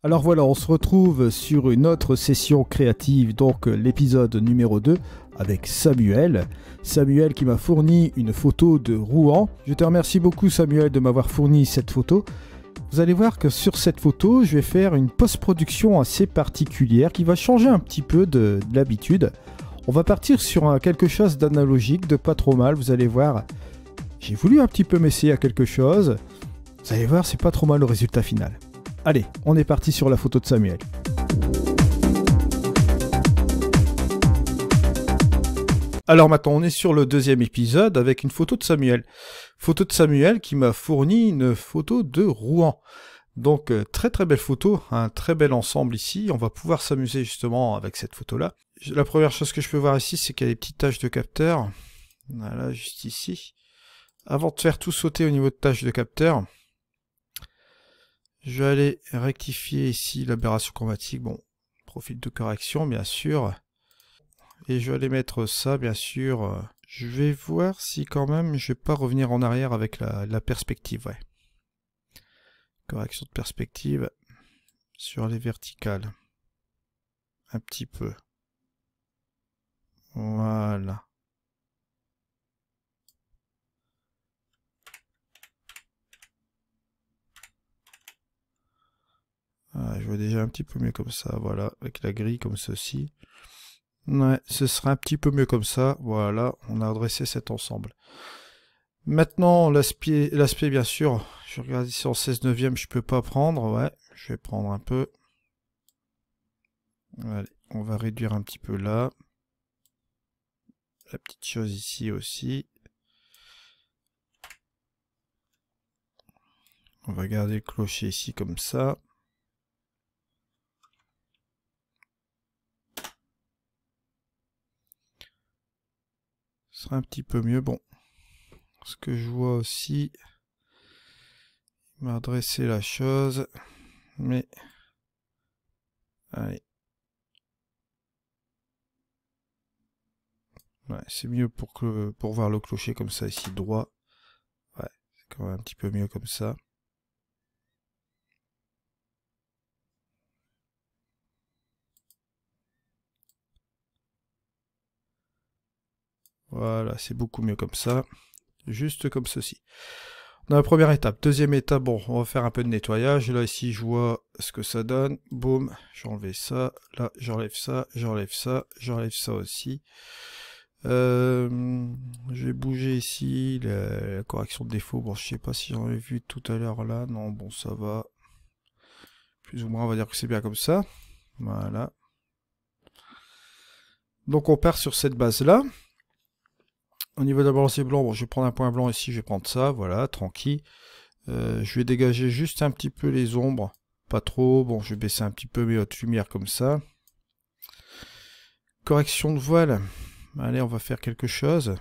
Alors voilà, on se retrouve sur une autre session créative, donc l'épisode numéro 2 avec Samuel. Samuel qui m'a fourni une photo de Rouen. Je te remercie beaucoup Samuel de m'avoir fourni cette photo. Vous allez voir que sur cette photo, je vais faire une post-production assez particulière qui va changer un petit peu de l'habitude. On va partir sur quelque chose d'analogique, de pas trop mal, vous allez voir. J'ai voulu un petit peu m'essayer à quelque chose. Vous allez voir, c'est pas trop mal le résultat final. Allez, on est parti sur la photo de Samuel. Alors maintenant, on est sur le deuxième épisode avec une photo de Samuel. Photo de Samuel qui m'a fourni une photo de Rouen. Donc très très belle photo, un très bel ensemble ici. On va pouvoir s'amuser justement avec cette photo-là. La première chose que je peux voir ici, c'est qu'il y a des petites taches de capteur. Voilà, juste ici. Avant de faire tout sauter au niveau de taches de capteur, je vais aller rectifier ici l'aberration chromatique. Bon, profil de correction, bien sûr. Et je vais aller mettre ça, bien sûr. Je vais voir si quand même je vais pas revenir en arrière avec la perspective. Ouais. Correction de perspective sur les verticales. Un petit peu. Voilà. Ah, je vois déjà un petit peu mieux comme ça, voilà, avec la grille comme ceci. Ouais, ce sera un petit peu mieux comme ça, voilà, on a redressé cet ensemble. Maintenant, l'aspect bien sûr, je regarde ici en 16 neuvième, je peux pas prendre, ouais, je vais prendre un peu. Allez, on va réduire un petit peu là. La petite chose ici aussi. On va garder le clocher ici comme ça. Ce sera un petit peu mieux. Bon, ce que je vois aussi, il m'a redressé la chose, mais allez. Ouais, c'est mieux pour voir le clocher comme ça ici droit. Ouais, c'est quand même un petit peu mieux comme ça. Voilà, c'est beaucoup mieux comme ça. Juste comme ceci. Dans la première étape. Deuxième étape, bon, on va faire un peu de nettoyage. Là, ici, je vois ce que ça donne. Boum, j'ai enlevé ça. Là, j'enlève ça, j'enlève ça, j'enlève ça aussi. Je vais bouger ici la correction de défaut. Bon, je sais pas si j'en ai vu tout à l'heure là. Non, bon, ça va. Plus ou moins, on va dire que c'est bien comme ça. Voilà. Donc, on part sur cette base-là. Au niveau de la balancier blanc, bon, je vais prendre un point blanc ici, je vais prendre ça, voilà, tranquille. Je vais dégager juste un petit peu les ombres, pas trop. Bon, je vais baisser un petit peu mes hautes lumières comme ça. Correction de voile. Allez, on va faire quelque chose.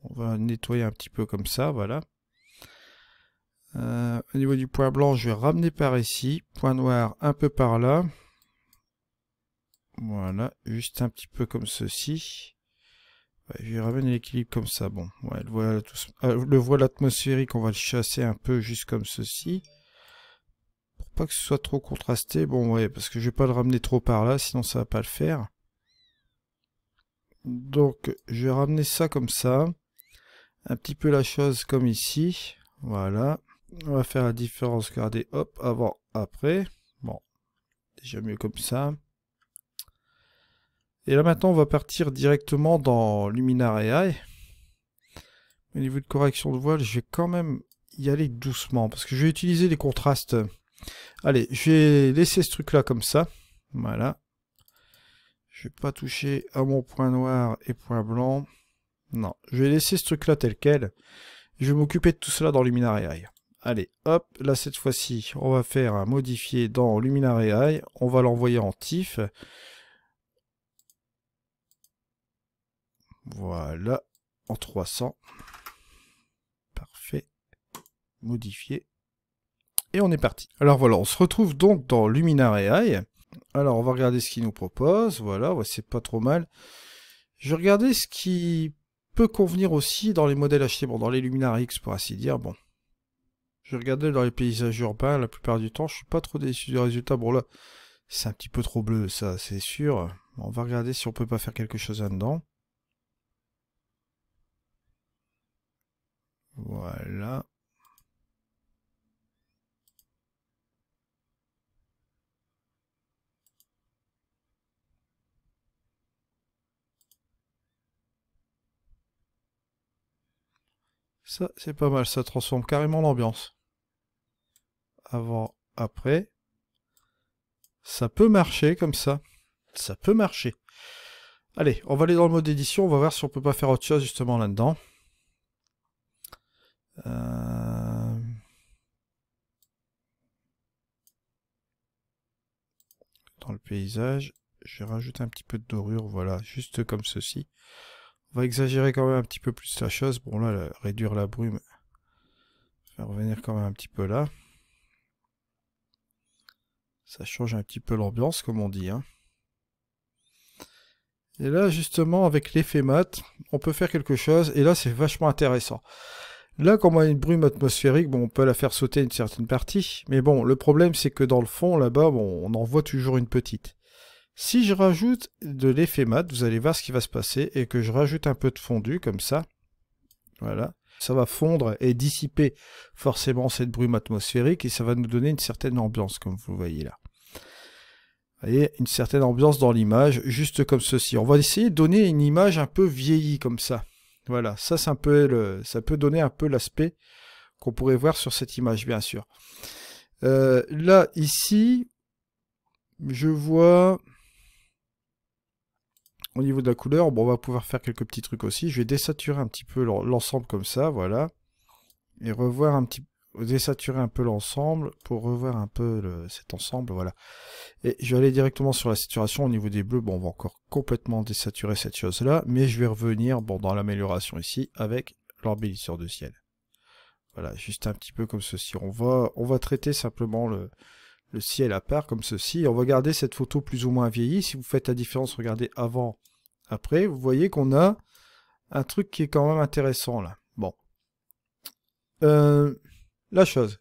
On va nettoyer un petit peu comme ça, voilà. Au niveau du point blanc, je vais ramener par ici. Point noir un peu par là. Voilà, juste un petit peu comme ceci. Ouais, je vais ramener l'équilibre comme ça. Bon, ouais, le voile atmosphérique, on va le chasser un peu juste comme ceci. Pour pas que ce soit trop contrasté. Bon, ouais, parce que je vais pas le ramener trop par là, sinon ça va pas le faire. Donc, je vais ramener ça comme ça. Un petit peu la chose comme ici. Voilà. On va faire la différence. Regardez, hop, avant, après. Bon, déjà mieux comme ça. Et là maintenant, on va partir directement dans Luminar AI. Au niveau de correction de voile, je vais quand même y aller doucement, parce que je vais utiliser les contrastes. Allez, je vais laisser ce truc-là comme ça. Voilà. Je vais pas toucher à mon point noir et point blanc. Non, je vais laisser ce truc-là tel quel. Je vais m'occuper de tout cela dans Luminar AI. Allez, hop, là cette fois-ci, on va faire un modifier dans Luminar AI. On va l'envoyer en TIFF. Voilà, en 300. Parfait. Modifier. Et on est parti. Alors voilà, on se retrouve donc dans Luminar AI. Alors on va regarder ce qu'il nous propose. Voilà, ouais, c'est pas trop mal. Je vais regarder ce qui peut convenir aussi dans les modèles achetés. Bon, dans les Luminar X pour ainsi dire. Bon. Je regardais dans les paysages urbains, la plupart du temps, je suis pas trop déçu du résultat. Bon là, c'est un petit peu trop bleu, ça, c'est sûr. On va regarder si on peut pas faire quelque chose là-dedans. Voilà. Ça, c'est pas mal, ça transforme carrément l'ambiance. Avant, après. Ça peut marcher comme ça. Ça peut marcher. Allez, on va aller dans le mode édition, on va voir si on peut pas faire autre chose justement là-dedans. Dans le paysage, je vais rajouter un petit peu de dorure, voilà, juste comme ceci. On va exagérer quand même un petit peu plus la chose. Bon là, réduire la brume, faire revenir quand même un petit peu là. Ça change un petit peu l'ambiance, comme on dit, hein. Et là, justement, avec l'effet mat, on peut faire quelque chose, et là, c'est vachement intéressant. Là, quand on a une brume atmosphérique, bon, on peut la faire sauter une certaine partie, mais bon, le problème, c'est que dans le fond, là-bas, bon, on en voit toujours une petite. Si je rajoute de l'effet mat, vous allez voir ce qui va se passer, et que je rajoute un peu de fondu, comme ça, voilà, ça va fondre et dissiper forcément cette brume atmosphérique, et ça va nous donner une certaine ambiance, comme vous le voyez là. Vous voyez, une certaine ambiance dans l'image, juste comme ceci. On va essayer de donner une image un peu vieillie, comme ça. Voilà, ça, c'est un peu ça peut donner un peu l'aspect qu'on pourrait voir sur cette image, bien sûr. Là, ici, je vois... Au niveau de la couleur, bon, on va pouvoir faire quelques petits trucs aussi. Je vais désaturer un petit peu l'ensemble comme ça, voilà. Et revoir un petit peu... Désaturer un peu l'ensemble pour revoir un peu cet ensemble, voilà. Et je vais aller directement sur la saturation au niveau des bleus. Bon, on va encore complètement désaturer cette chose-là, mais je vais revenir bon, dans l'amélioration ici avec l'embellisseur de ciel. Voilà, juste un petit peu comme ceci. On va traiter simplement le ciel à part comme ceci. On va garder cette photo plus ou moins vieillie. Si vous faites la différence, regardez avant, après, vous voyez qu'on a un truc qui est quand même intéressant là. Bon. La chose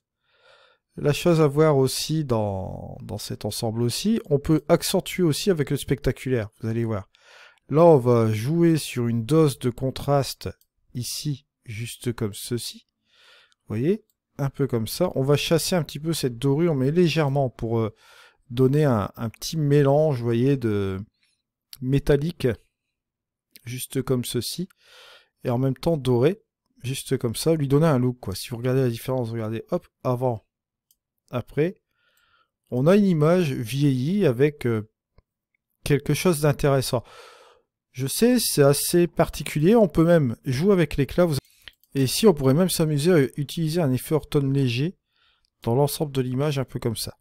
à voir aussi dans cet ensemble aussi, on peut accentuer aussi avec le spectaculaire, vous allez voir. Là, on va jouer sur une dose de contraste ici, juste comme ceci. Vous voyez, un peu comme ça. On va chasser un petit peu cette dorure, mais légèrement pour donner un petit mélange, vous voyez, de métallique, juste comme ceci. Et en même temps doré, juste comme ça, lui donner un look, quoi. Si vous regardez la différence, regardez, hop, avant, après, on a une image vieillie avec quelque chose d'intéressant. Je sais, c'est assez particulier, on peut même jouer avec l'éclat. Et ici, on pourrait même s'amuser à utiliser un effet Orton léger dans l'ensemble de l'image, un peu comme ça.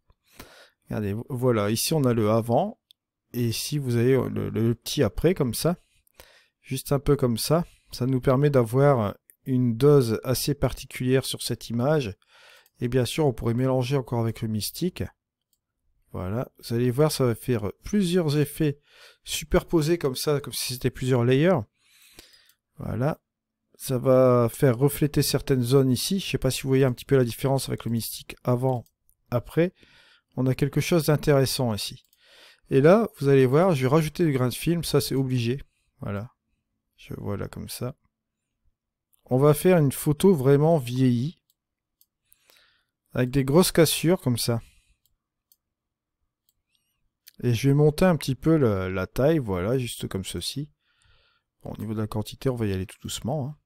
Regardez, voilà, ici on a le avant, et ici vous avez le petit après, comme ça. Juste un peu comme ça. Ça nous permet d'avoir une dose assez particulière sur cette image. Et bien sûr, on pourrait mélanger encore avec le mystique. Voilà, vous allez voir, ça va faire plusieurs effets superposés comme ça, comme si c'était plusieurs layers. Voilà, ça va faire refléter certaines zones ici. Je ne sais pas si vous voyez un petit peu la différence avec le mystique avant, après. On a quelque chose d'intéressant ici. Et là, vous allez voir, je vais rajouter du grain de film, ça c'est obligé. Voilà, voilà comme ça. On va faire une photo vraiment vieillie. Avec des grosses cassures comme ça. Et je vais monter un petit peu la taille, voilà, juste comme ceci. Bon, au niveau de la quantité, on va y aller tout doucement. Hein.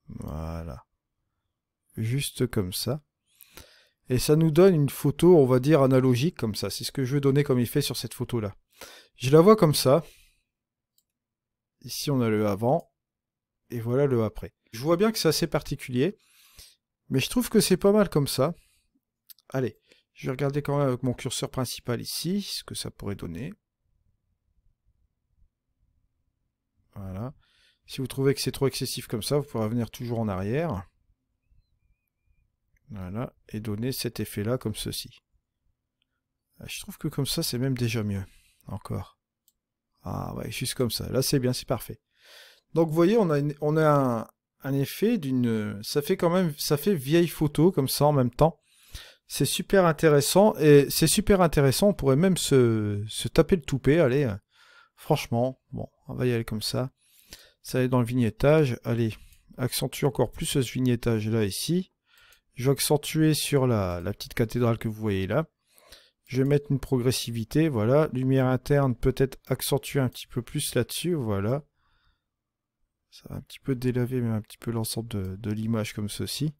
Voilà. Juste comme ça. Et ça nous donne une photo, on va dire, analogique comme ça. C'est ce que je veux donner comme effet sur cette photo-là. Je la vois comme ça. Ici, on a le avant. Et voilà le après. Je vois bien que c'est assez particulier. Mais je trouve que c'est pas mal comme ça. Allez, je vais regarder quand même avec mon curseur principal ici, ce que ça pourrait donner. Voilà. Si vous trouvez que c'est trop excessif comme ça, vous pourrez revenir toujours en arrière. Voilà. Et donner cet effet-là comme ceci. Je trouve que comme ça, c'est même déjà mieux. Encore. Ah ouais, juste comme ça. Là, c'est bien, c'est parfait. Donc, vous voyez, on a un effet d'une... Ça fait vieille photo comme ça en même temps. C'est super intéressant. Et c'est super intéressant, on pourrait même se taper le toupet, allez. Franchement, bon, on va y aller comme ça. Ça va dans le vignettage. Allez, accentue encore plus ce vignettage là, ici. Je vais accentuer sur la petite cathédrale que vous voyez là. Je vais mettre une progressivité, voilà. Lumière interne, peut-être accentuer un petit peu plus là-dessus, voilà. Ça va un petit peu délaver même un petit peu l'ensemble de l'image comme ceci.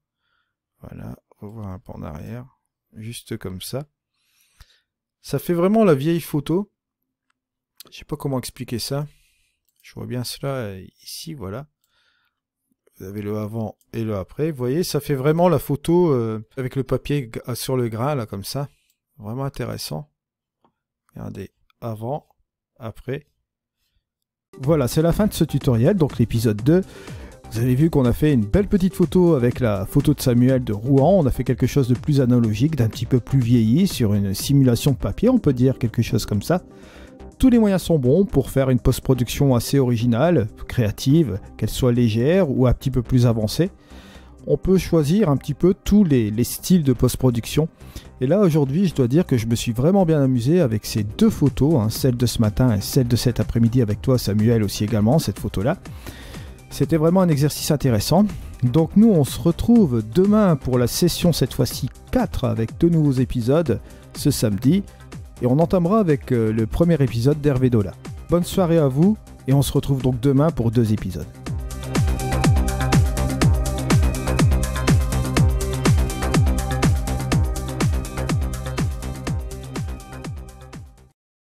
Voilà, revoir un peu en arrière. Juste comme ça. Ça fait vraiment la vieille photo. Je sais pas comment expliquer ça. Je vois bien cela ici, voilà. Vous avez le avant et le après. Vous voyez, ça fait vraiment la photo avec le papier sur le grain, là, comme ça. Vraiment intéressant. Regardez, avant, après. Voilà, c'est la fin de ce tutoriel, donc l'épisode 2. Vous avez vu qu'on a fait une belle petite photo avec la photo de Samuel de Rouen. On a fait quelque chose de plus analogique, d'un petit peu plus vieilli, sur une simulation de papier, on peut dire quelque chose comme ça. Tous les moyens sont bons pour faire une post-production assez originale, créative, qu'elle soit légère ou un petit peu plus avancée. On peut choisir un petit peu tous les styles de post-production. Et là aujourd'hui, je dois dire que je me suis vraiment bien amusé avec ces deux photos, hein, celle de ce matin et celle de cet après-midi avec toi Samuel aussi également, cette photo-là. C'était vraiment un exercice intéressant. Donc nous on se retrouve demain pour la session cette fois-ci 4 avec 2 nouveaux épisodes ce samedi. Et on entamera avec le premier épisode d'Hervé Dola. Bonne soirée à vous et on se retrouve donc demain pour 2 épisodes.